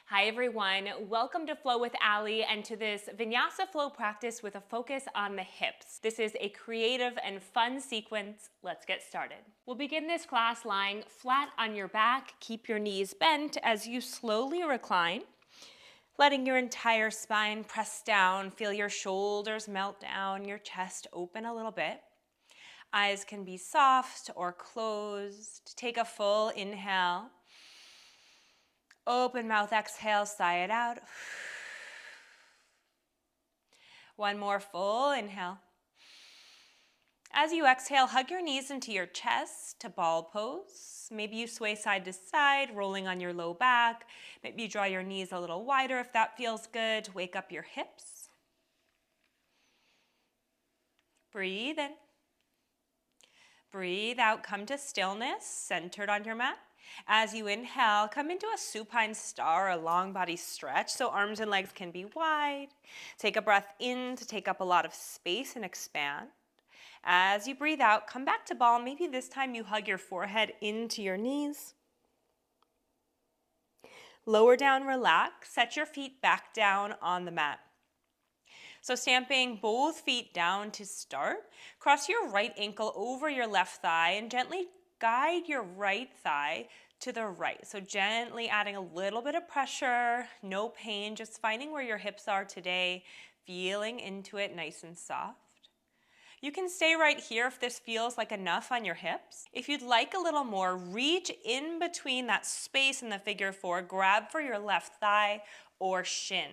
Hi everyone, welcome to Flow with Ali and to this Vinyasa flow practice with a focus on the hips. This is a creative and fun sequence. Let's get started. We'll begin this class lying flat on your back. Keep your knees bent as you slowly recline, letting your entire spine press down. Feel your shoulders melt down, your chest open a little bit. Eyes can be soft or closed. Take a full inhale. Open mouth, exhale, sigh it out. One more full inhale. As you exhale, hug your knees into your chest to ball pose. Maybe you sway side to side, rolling on your low back. Maybe you draw your knees a little wider if that feels good. Wake up your hips. Breathe in. Breathe out, come to stillness, centered on your mat. As you inhale, come into a supine star, a long body stretch, so arms and legs can be wide. Take a breath in to take up a lot of space and expand. As you breathe out, come back to ball. Maybe this time you hug your forehead into your knees. Lower down, relax. Set your feet back down on the mat. So stamping both feet down to start. Cross your right ankle over your left thigh and gently guide your right thigh to the right. So gently adding a little bit of pressure, no pain, just finding where your hips are today, feeling into it nice and soft. You can stay right here if this feels like enough on your hips. If you'd like a little more, reach in between that space in the figure four, grab for your left thigh or shin.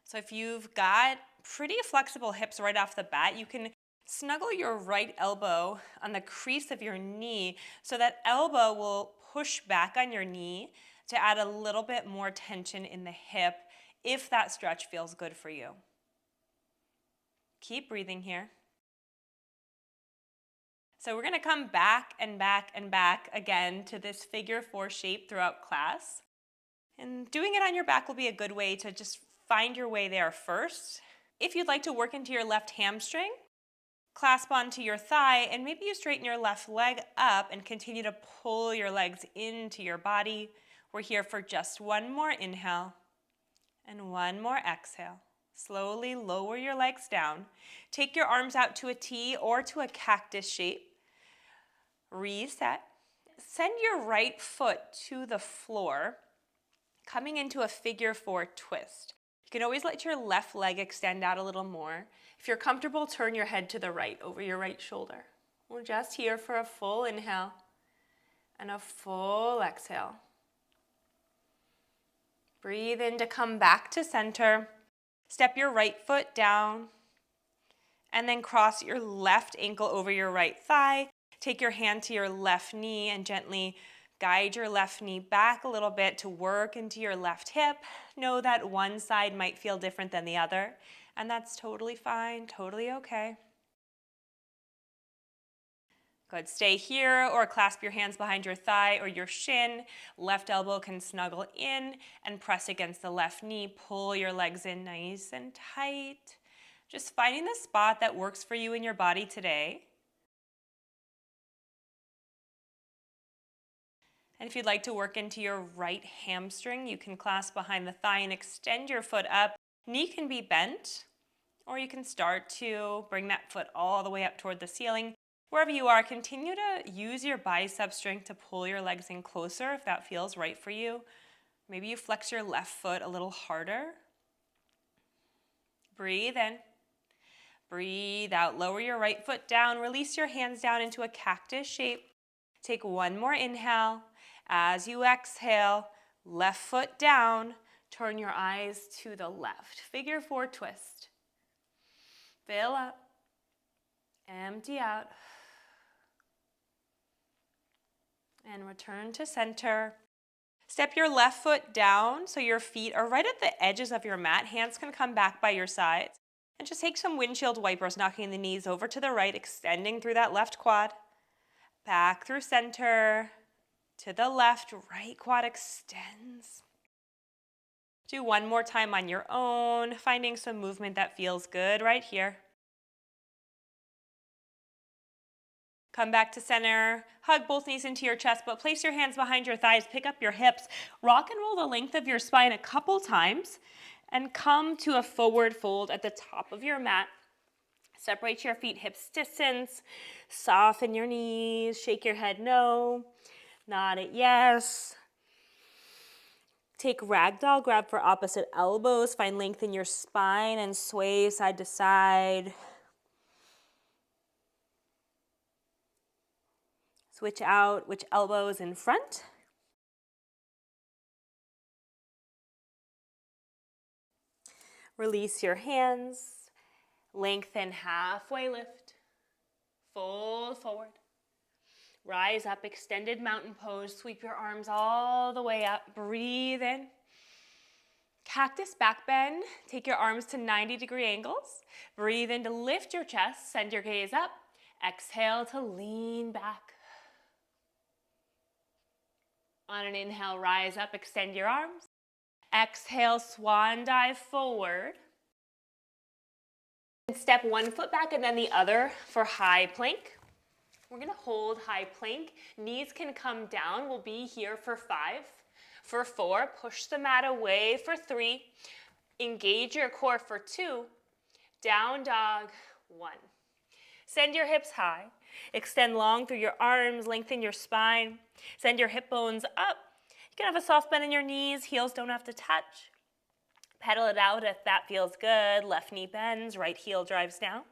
So if you've got pretty flexible hips right off the bat, you can snuggle your right elbow on the crease of your knee so that elbow will push back on your knee to add a little bit more tension in the hip if that stretch feels good for you. Keep breathing here. So we're going to come back and back and back again to this figure four shape throughout class. And doing it on your back will be a good way to just find your way there first. If you'd like to work into your left hamstring, clasp onto your thigh and maybe you straighten your left leg up and continue to pull your legs into your body. We're here for just one more inhale and one more exhale. Slowly lower your legs down. Take your arms out to a T or to a cactus shape. Reset. Send your right foot to the floor, coming into a figure four twist. You can always let your left leg extend out a little more. If you're comfortable, turn your head to the right, over your right shoulder. We're just here for a full inhale and a full exhale. Breathe in to come back to center. Step your right foot down and then cross your left ankle over your right thigh. Take your hand to your left knee and gently guide your left knee back a little bit to work into your left hip. Know that one side might feel different than the other, and that's totally fine, totally okay. Good, stay here or clasp your hands behind your thigh or your shin. Left elbow can snuggle in and press against the left knee. Pull your legs in nice and tight. Just finding the spot that works for you in your body today. And if you'd like to work into your right hamstring, you can clasp behind the thigh and extend your foot up. Knee can be bent, or you can start to bring that foot all the way up toward the ceiling. Wherever you are, continue to use your bicep strength to pull your legs in closer if that feels right for you. Maybe you flex your left foot a little harder. Breathe in. Breathe out. Lower your right foot down. Release your hands down into a cactus shape. Take one more inhale. As you exhale, left foot down. Turn your eyes to the left. Figure four twist. Fill up. Empty out. And return to center. Step your left foot down so your feet are right at the edges of your mat. Hands can come back by your sides. And just take some windshield wipers, knocking the knees over to the right, extending through that left quad. Back through center. To the left, right quad extends. Do one more time on your own, finding some movement that feels good right here. Come back to center, hug both knees into your chest, but place your hands behind your thighs, pick up your hips, rock and roll the length of your spine a couple times, and come to a forward fold at the top of your mat. Separate your feet hips distance, soften your knees, shake your head no, nod it yes. Take ragdoll, grab for opposite elbows, find length in your spine and sway side to side. Switch out, which elbow is in front. Release your hands. Lengthen halfway lift. Fold forward. Rise up, extended mountain pose. Sweep your arms all the way up. Breathe in. Cactus back bend. Take your arms to 90-degree angles. Breathe in to lift your chest. Send your gaze up. Exhale to lean back. On an inhale, rise up, extend your arms. Exhale, swan dive forward. Step one foot back and then the other for high plank. We're gonna hold high plank. Knees can come down. We'll be here for 5. For 4, push the mat away for 3. Engage your core for 2. Down dog, 1. Send your hips high. Extend long through your arms, lengthen your spine. Send your hip bones up. You can have a soft bend in your knees. Heels don't have to touch. Pedal it out if that feels good. Left knee bends, right heel drives down.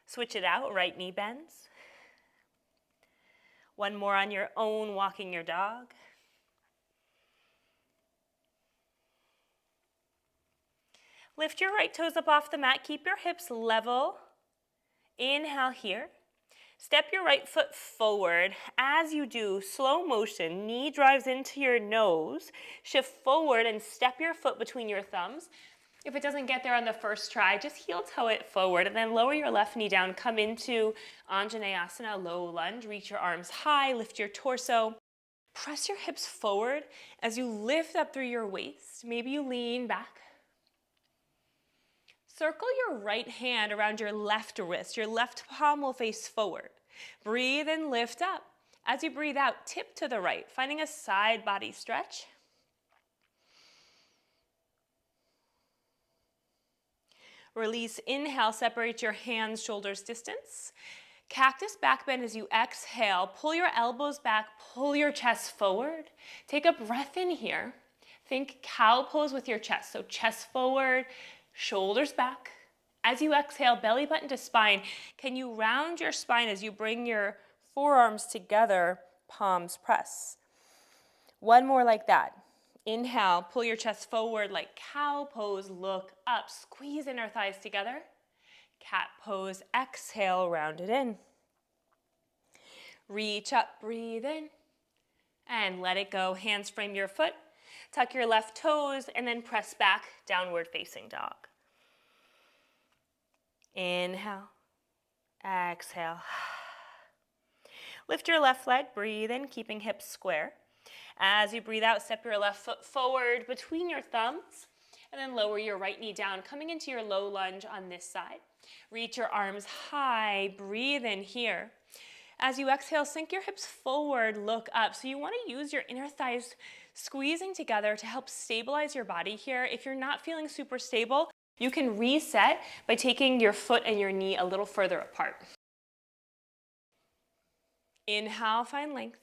Switch it out, right knee bends. One more on your own, walking your dog. Lift your right toes up off the mat. Keep your hips level. Inhale here. Step your right foot forward. As you do, slow motion, knee drives into your nose. Shift forward and step your foot between your thumbs. If it doesn't get there on the first try, just heel toe it forward and then lower your left knee down. Come into Anjaneyasana, low lunge. Reach your arms high, lift your torso. Press your hips forward as you lift up through your waist. Maybe you lean back. Circle your right hand around your left wrist. Your left palm will face forward. Breathe and lift up. As you breathe out, tip to the right, finding a side body stretch. Release, inhale, separate your hands, shoulders distance. Cactus back bend as you exhale. Pull your elbows back, pull your chest forward. Take a breath in here. Think cow pose with your chest. So chest forward, shoulders back. As you exhale, belly button to spine. Can you round your spine as you bring your forearms together, palms press? One more like that. Inhale, pull your chest forward like cow pose, look up, squeeze inner thighs together. Cat pose, exhale, round it in. Reach up, breathe in, and let it go. Hands frame your foot, tuck your left toes, and then press back, downward facing dog. Inhale, exhale. Lift your left leg, breathe in, keeping hips square. As you breathe out, step your left foot forward between your thumbs, and then lower your right knee down, coming into your low lunge on this side. Reach your arms high, breathe in here. As you exhale, sink your hips forward, look up. So you want to use your inner thighs squeezing together to help stabilize your body here. If you're not feeling super stable, you can reset by taking your foot and your knee a little further apart. Inhale, find length.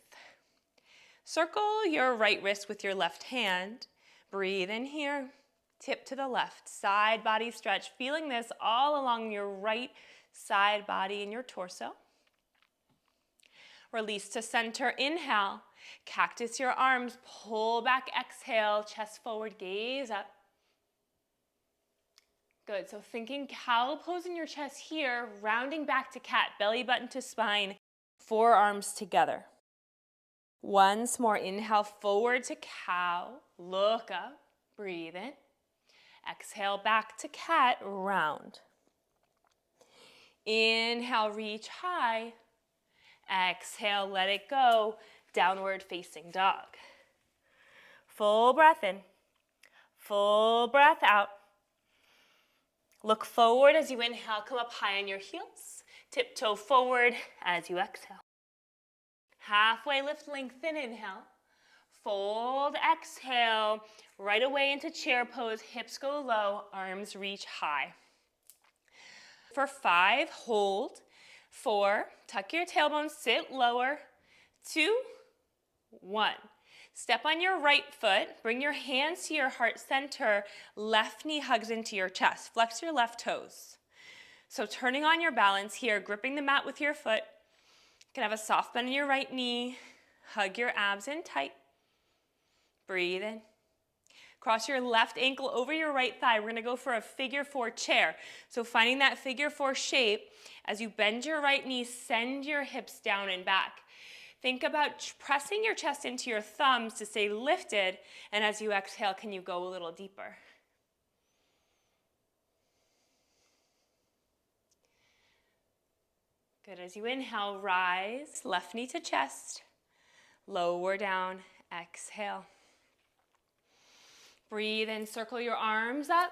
Circle your right wrist with your left hand. Breathe in here. Tip to the left. Side body stretch. Feeling this all along your right side body and your torso. Release to center. Inhale. Cactus your arms. Pull back. Exhale. Chest forward. Gaze up. Good. So thinking cow pose in your chest here. Rounding back to cat. Belly button to spine. Forearms together. Once more, inhale forward to cow, look up, breathe in. Exhale back to cat, round. Inhale, reach high. Exhale, let it go, downward facing dog. Full breath in, full breath out. Look forward as you inhale, come up high on your heels. Tiptoe forward as you exhale. Halfway lift, lengthen, inhale. Fold, exhale. Right away into chair pose, hips go low, arms reach high. For 5, hold. 4, tuck your tailbone, sit lower. 2, 1. Step on your right foot, bring your hands to your heart center, left knee hugs into your chest. Flex your left toes. So turning on your balance here, gripping the mat with your foot. You can have a soft bend in your right knee, hug your abs in tight. Breathe in. Cross your left ankle over your right thigh. We're going to go for a figure 4 chair. So finding that figure 4 shape, as you bend your right knee, send your hips down and back. Think about pressing your chest into your thumbs to stay lifted, and as you exhale, can you go a little deeper? Good. As you inhale, rise, left knee to chest, lower down, exhale. Breathe in, circle your arms up.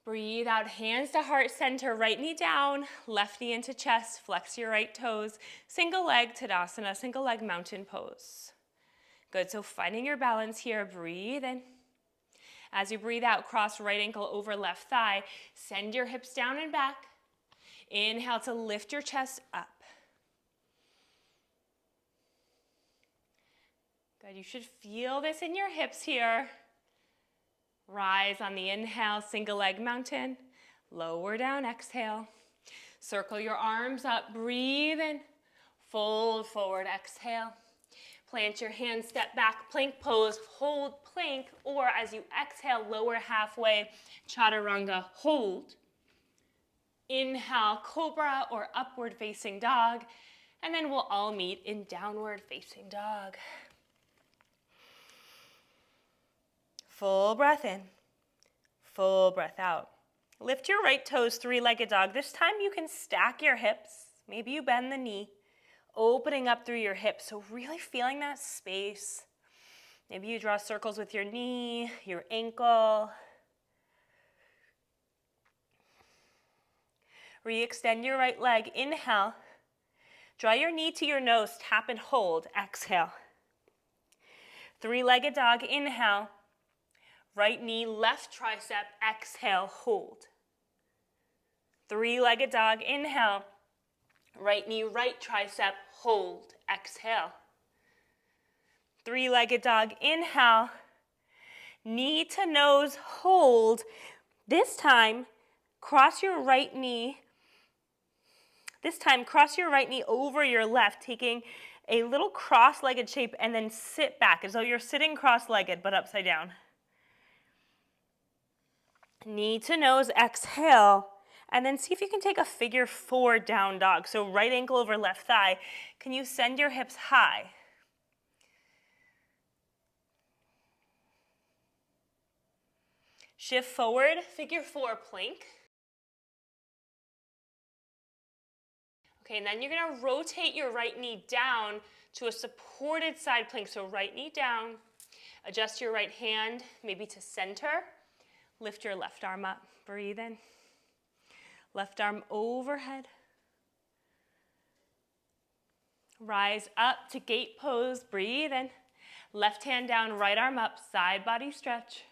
Breathe out, hands to heart center, right knee down, left knee into chest, flex your right toes, single leg Tadasana, single leg mountain pose. Good, so finding your balance here, breathe in. As you breathe out, cross right ankle over left thigh, send your hips down and back. Inhale to lift your chest up. Good, you should feel this in your hips here. Rise on the inhale, single leg mountain. Lower down, exhale. Circle your arms up, breathe in. Fold forward, exhale. Plant your hands, step back, plank pose, hold plank, or as you exhale, lower halfway, chaturanga, hold. Inhale, cobra or upward facing dog, and then we'll all meet in downward facing dog. Full breath in, full breath out. Lift your right toes, three-legged dog. This time you can stack your hips. Maybe you bend the knee, opening up through your hips. So really feeling that space. Maybe you draw circles with your knee, your ankle. Re-extend your right leg. Inhale. Draw your knee to your nose. Tap and hold. Exhale. Three-legged dog. Inhale. Right knee, left tricep, exhale, hold. Three-legged dog, inhale. Right knee, right tricep, hold, exhale. Three-legged dog, inhale. Knee to nose, hold. This time, cross your right knee. This time, cross your right knee over your left, taking a little cross-legged shape, and then sit back as though you're sitting cross-legged, but upside down. Knee to nose, exhale, and then see if you can take a figure 4 down dog. So right ankle over left thigh. Can you send your hips high? Shift forward, figure 4 plank. Okay, and then you're gonna rotate your right knee down to a supported side plank. So right knee down, adjust your right hand, maybe to center. Lift your left arm up, breathe in. Left arm overhead. Rise up to gate pose, breathe in. Left hand down, right arm up, side body stretch.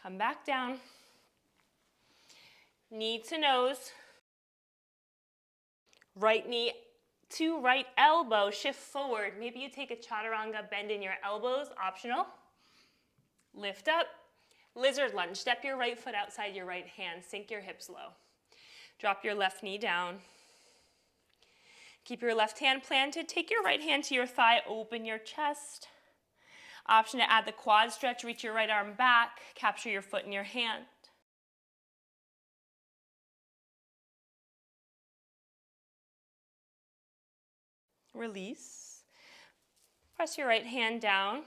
Come back down. Knee to nose. Right knee to right elbow, shift forward. Maybe you take a chaturanga, bend in your elbows, optional. Lift up, lizard lunge. Step your right foot outside your right hand. Sink your hips low. Drop your left knee down. Keep your left hand planted. Take your right hand to your thigh. Open your chest. Option to add the quad stretch. Reach your right arm back. Capture your foot in your hand. Release. Press your right hand down.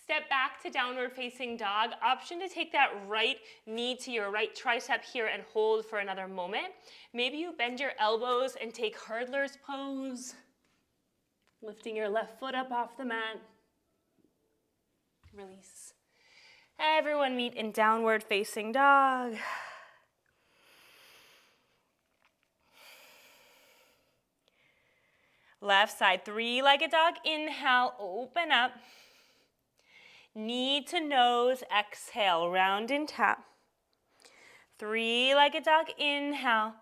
Step back to downward facing dog. Option to take that right knee to your right tricep here and hold for another moment. Maybe you bend your elbows and take hurdler's pose. Lifting your left foot up off the mat. Release. Everyone meet in downward facing dog. Left side, three-legged dog. Inhale, open up. Knee to nose, exhale, round and tap. Three-legged dog, inhale.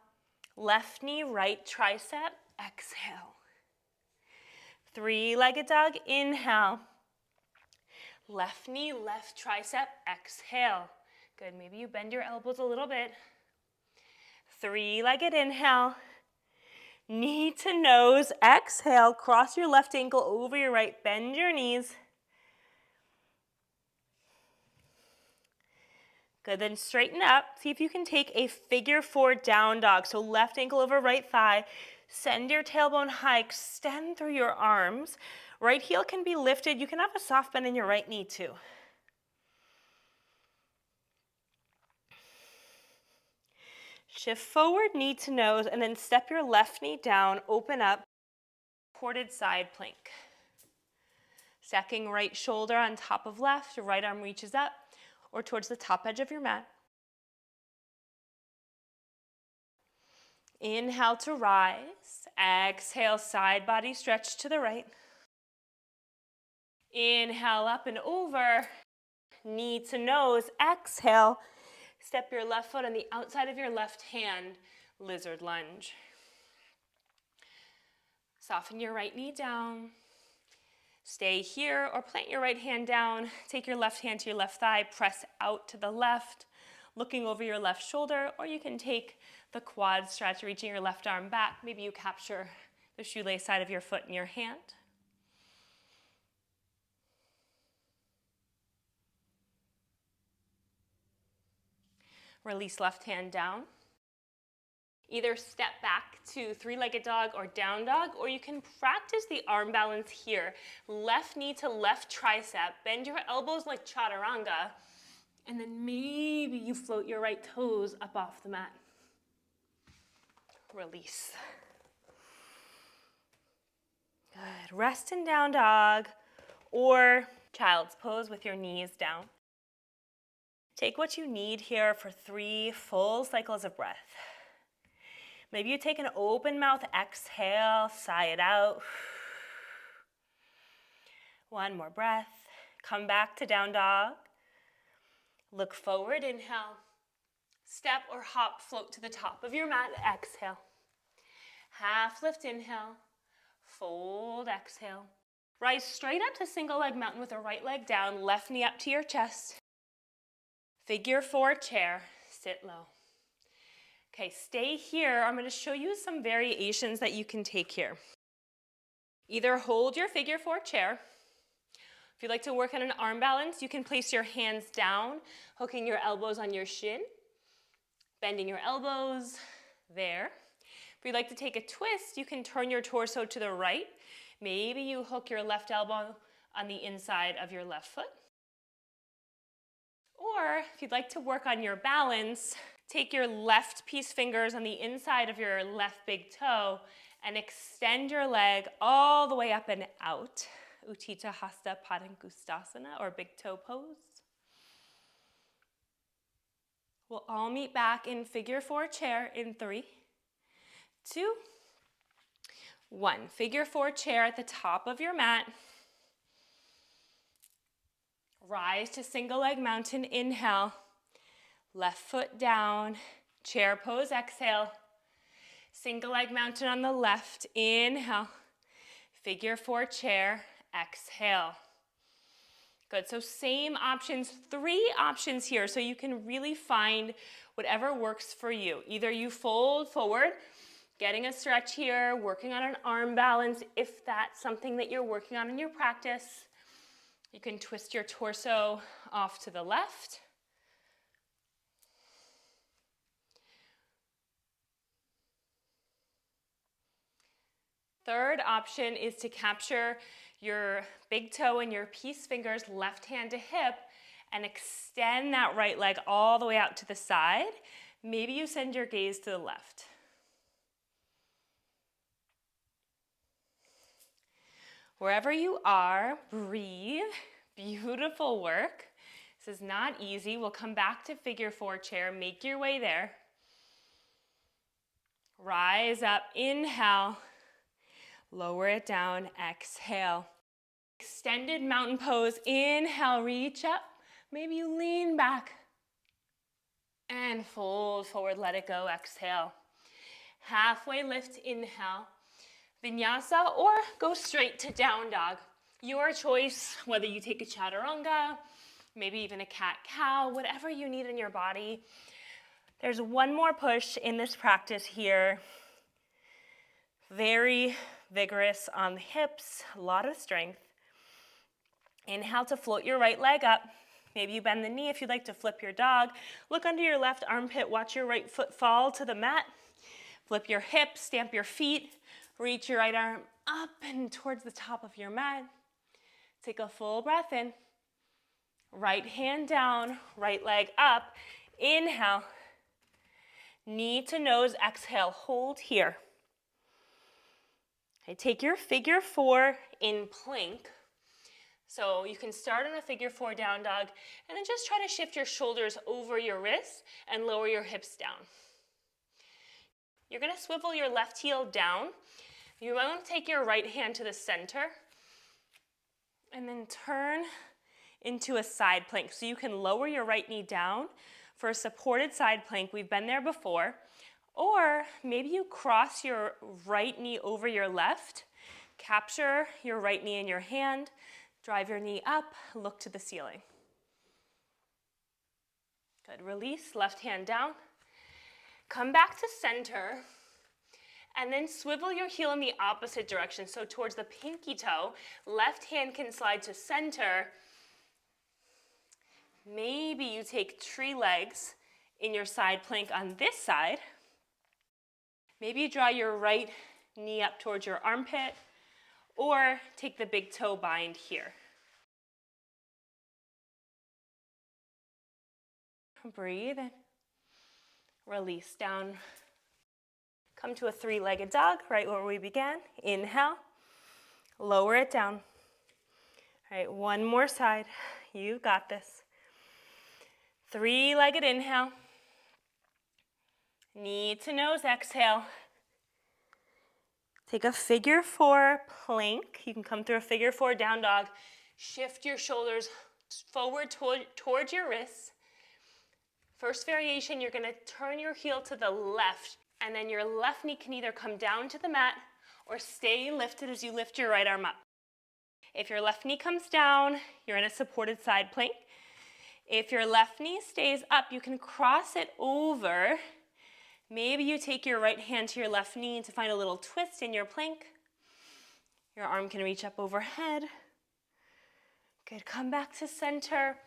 Left knee, right tricep, exhale. Three-legged dog, inhale. Left knee, left tricep, exhale. Good, maybe you bend your elbows a little bit. Three-legged inhale. Knee to nose, exhale. Cross your left ankle over your right, bend your knees. Good, then straighten up. See if you can take a figure four down dog. So left ankle over right thigh. Send your tailbone high, extend through your arms. Right heel can be lifted. You can have a soft bend in your right knee too. Shift forward, knee to nose, and then step your left knee down, open up, supported side plank. Stacking right shoulder on top of left, your right arm reaches up or towards the top edge of your mat. Inhale to rise. Exhale, side body stretch to the right. Inhale up and over. Knee to nose. Exhale. Step your left foot on the outside of your left hand. Lizard lunge. Soften your right knee down. Stay here or plant your right hand down. Take your left hand to your left thigh. Press out to the left, looking over your left shoulder, or you can take the quad stretch, reaching your left arm back. Maybe you capture the shoelace side of your foot in your hand. Release left hand down. Either step back to three-legged dog or down dog, or you can practice the arm balance here. Left knee to left tricep. Bend your elbows like chaturanga, and then maybe you float your right toes up off the mat. Release. Good. Rest in down dog or child's pose with your knees down. Take what you need here for 3 full cycles of breath. Maybe you take an open mouth exhale, sigh it out. One more breath. Come back to down dog. Look forward, inhale. Step or hop, float to the top of your mat, exhale. Half lift, inhale. Fold, exhale. Rise straight up to single leg mountain with the right leg down, left knee up to your chest. Figure four chair, sit low. Okay, stay here. I'm going to show you some variations that you can take here. Either hold your figure four chair. If you'd like to work on an arm balance, you can place your hands down, hooking your elbows on your shin, bending your elbows there. If you'd like to take a twist, you can turn your torso to the right. Maybe you hook your left elbow on the inside of your left foot. Or if you'd like to work on your balance, take your left peace fingers on the inside of your left big toe and extend your leg all the way up and out. Utthita Hasta Padangusthasana, or big toe pose. We'll all meet back in figure four chair in 3, 2, 1. Figure four chair at the top of your mat. Rise to single leg mountain, inhale. Left foot down, chair pose, exhale. Single leg mountain on the left, inhale. Figure four chair, exhale. Good, so same options, 3 options here, so you can really find whatever works for you. Either you fold forward, getting a stretch here, working on an arm balance, if that's something that you're working on in your practice. You can twist your torso off to the left. Third option is to capture your big toe and your peace fingers left hand to hip and extend that right leg all the way out to the side. Maybe you send your gaze to the left. Wherever you are, breathe. Beautiful work. This is not easy. We'll come back to figure four chair. Make your way there. Rise up, inhale. Lower it down, exhale. Extended mountain pose, inhale, reach up. Maybe you lean back and fold forward, let it go, exhale. Halfway lift, inhale. Vinyasa or go straight to down dog. Your choice, whether you take a chaturanga, maybe even a cat-cow, whatever you need in your body. There's one more push in this practice here. Very vigorous on the hips, a lot of strength. Inhale to float your right leg up. Maybe you bend the knee if you'd like to flip your dog. Look under your left armpit, watch your right foot fall to the mat. Flip your hips, stamp your feet. Reach your right arm up and towards the top of your mat. Take a full breath in. Right hand down, right leg up. Inhale. Knee to nose, exhale, hold here. Okay, take your figure 4 in plank. So you can start on a figure 4 down dog and then just try to shift your shoulders over your wrists and lower your hips down. You're going to swivel your left heel down. You want to take your right hand to the center and then turn into a side plank. So you can lower your right knee down for a supported side plank. We've been there before. Or maybe you cross your right knee over your left, capture your right knee in your hand, drive your knee up, look to the ceiling. Good, release, left hand down. Come back to center, and then swivel your heel in the opposite direction, so towards the pinky toe. Left hand can slide to center. Maybe you take tree legs in your side plank on this side. Maybe you draw your right knee up towards your armpit, or take the big toe bind here. Breathe in. Release down. Come to a 3-legged dog, right where we began. Inhale. Lower it down. All right, one more side. You got this. 3-legged inhale. Knee to nose, exhale. Take a figure 4 plank. You can come through a figure 4 down dog. Shift your shoulders forward towards your wrists. First variation, you're going to turn your heel to the left, and then your left knee can either come down to the mat or stay lifted as you lift your right arm up. If your left knee comes down, you're in a supported side plank. If your left knee stays up, you can cross it over. Maybe you take your right hand to your left knee to find a little twist in your plank. Your arm can reach up overhead. Good, come back to center.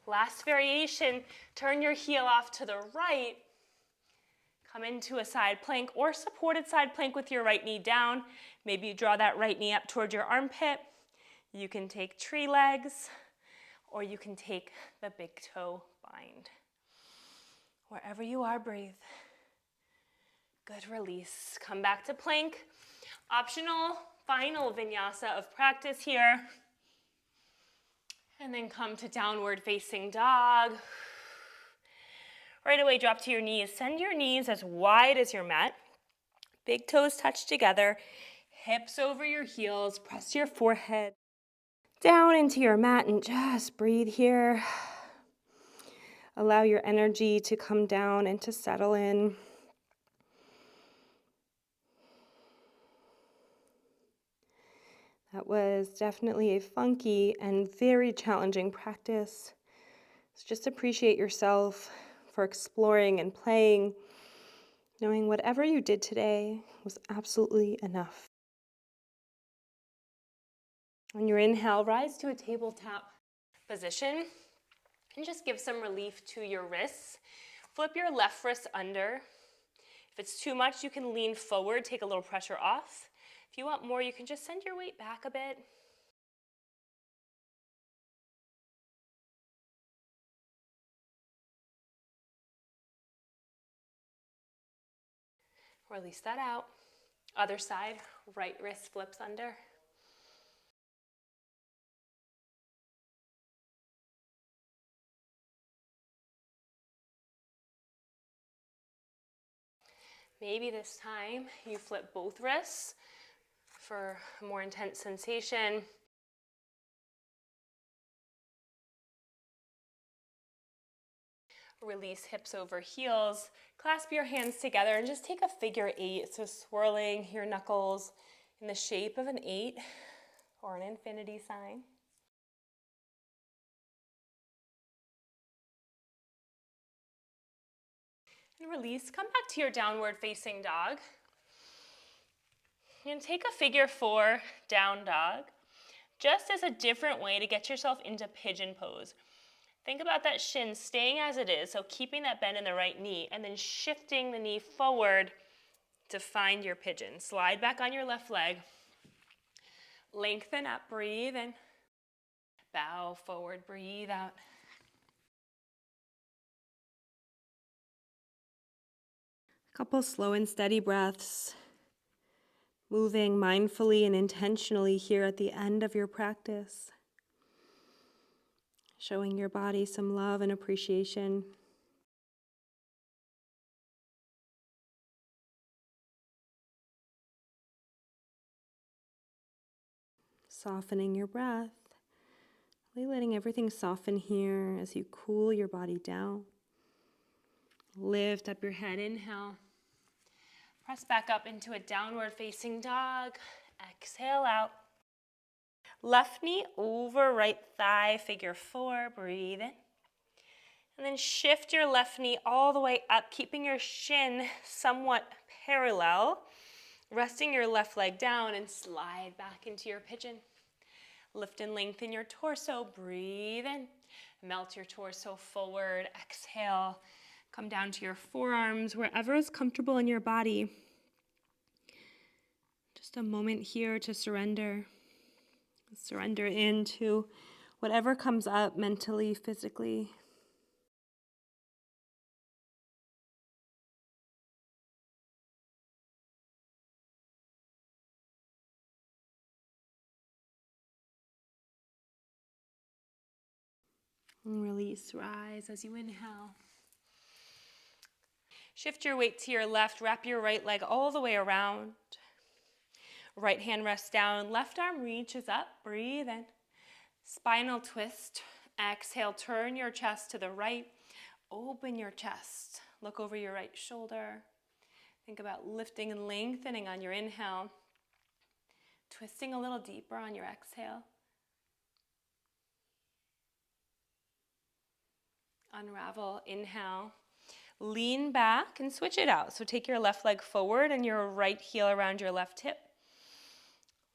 Last variation, turn your heel off to the right. Come into a side plank or supported side plank with your right knee down. Maybe you draw that right knee up towards your armpit. You can take tree legs, or you can take the big toe bind. Wherever you are, breathe. Good, release. Come back to plank. Optional, final vinyasa of practice here. And then come to downward facing dog. Right away, drop to your knees. Send your knees as wide as your mat. Big toes touch together. Hips over your heels. Press your forehead down into your mat and just breathe here. Allow your energy to come down and to settle in. That was definitely a funky and very challenging practice. So just appreciate yourself for exploring and playing, knowing whatever you did today was absolutely enough. On your inhale, rise to a tabletop position and just give some relief to your wrists. Flip your left wrist under. If it's too much, you can lean forward, take a little pressure off. If you want more, you can just send your weight back a bit. Release that out. Other side, right wrist flips under. Maybe this time you flip both wrists, for a more intense sensation. Release hips over heels. Clasp your hands together and just take a figure 8. So swirling your knuckles in the shape of an 8 or an infinity sign. And release. Come back to your downward facing dog. And take a figure 4 down dog, just as a different way to get yourself into pigeon pose. Think about that shin staying as it is, so keeping that bend in the right knee, and then shifting the knee forward to find your pigeon. Slide back on your left leg. Lengthen up, breathe in. Bow forward, breathe out. A couple slow and steady breaths. Moving mindfully and intentionally here at the end of your practice. Showing your body some love and appreciation. Softening your breath. Really letting everything soften here as you cool your body down. Lift up your head, inhale. Press back up into a downward facing dog. Exhale out. Left knee over right thigh, figure 4, breathe in. And then shift your left knee all the way up, keeping your shin somewhat parallel. Resting your left leg down and slide back into your pigeon. Lift and lengthen your torso, breathe in. Melt your torso forward, exhale. Come down to your forearms, wherever is comfortable in your body. Just a moment here to surrender. Surrender into whatever comes up mentally, physically. And release, rise as you inhale. Shift your weight to your left, wrap your right leg all the way around. Right hand rests down, left arm reaches up, breathe in. Spinal twist, exhale, turn your chest to the right, open your chest, look over your right shoulder. Think about lifting and lengthening on your inhale, twisting a little deeper on your exhale. Unravel, inhale. Lean back and switch it out. So take your left leg forward and your right heel around your left hip.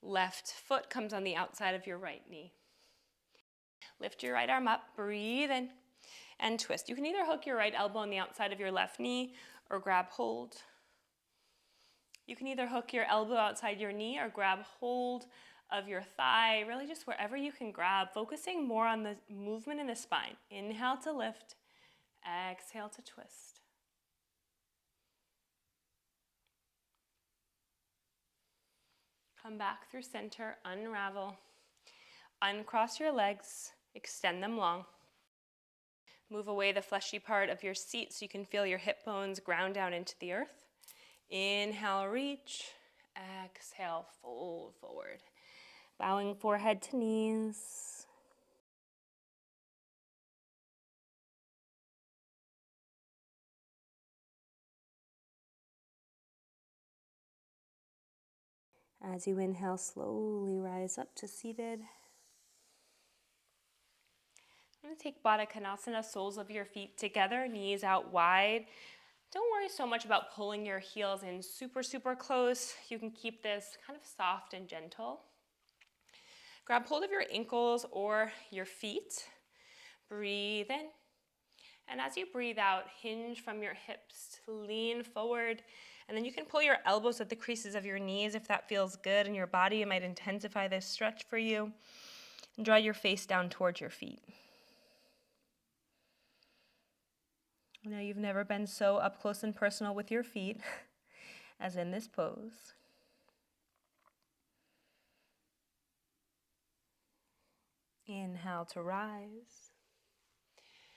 Left foot comes on the outside of your right knee. Lift your right arm up, breathe in, and twist. You can either hook your right elbow on the outside of your left knee or grab hold. You can either hook your elbow outside your knee or grab hold of your thigh, really just wherever you can grab, focusing more on the movement in the spine. Inhale to lift, exhale to twist. Come back through center, unravel. Uncross your legs, extend them long. Move away the fleshy part of your seat so you can feel your hip bones ground down into the earth. Inhale, reach. Exhale, fold forward. Bowing forehead to knees. As you inhale, slowly rise up to seated. I'm going to take Baddha Konasana, soles of your feet together, knees out wide. Don't worry so much about pulling your heels in super, super close. You can keep this kind of soft and gentle. Grab hold of your ankles or your feet. Breathe in. And as you breathe out, hinge from your hips, lean forward. And then you can pull your elbows at the creases of your knees if that feels good in your body. It might intensify this stretch for you. And draw your face down towards your feet. I know you've never been so up close and personal with your feet as in this pose. Inhale to rise.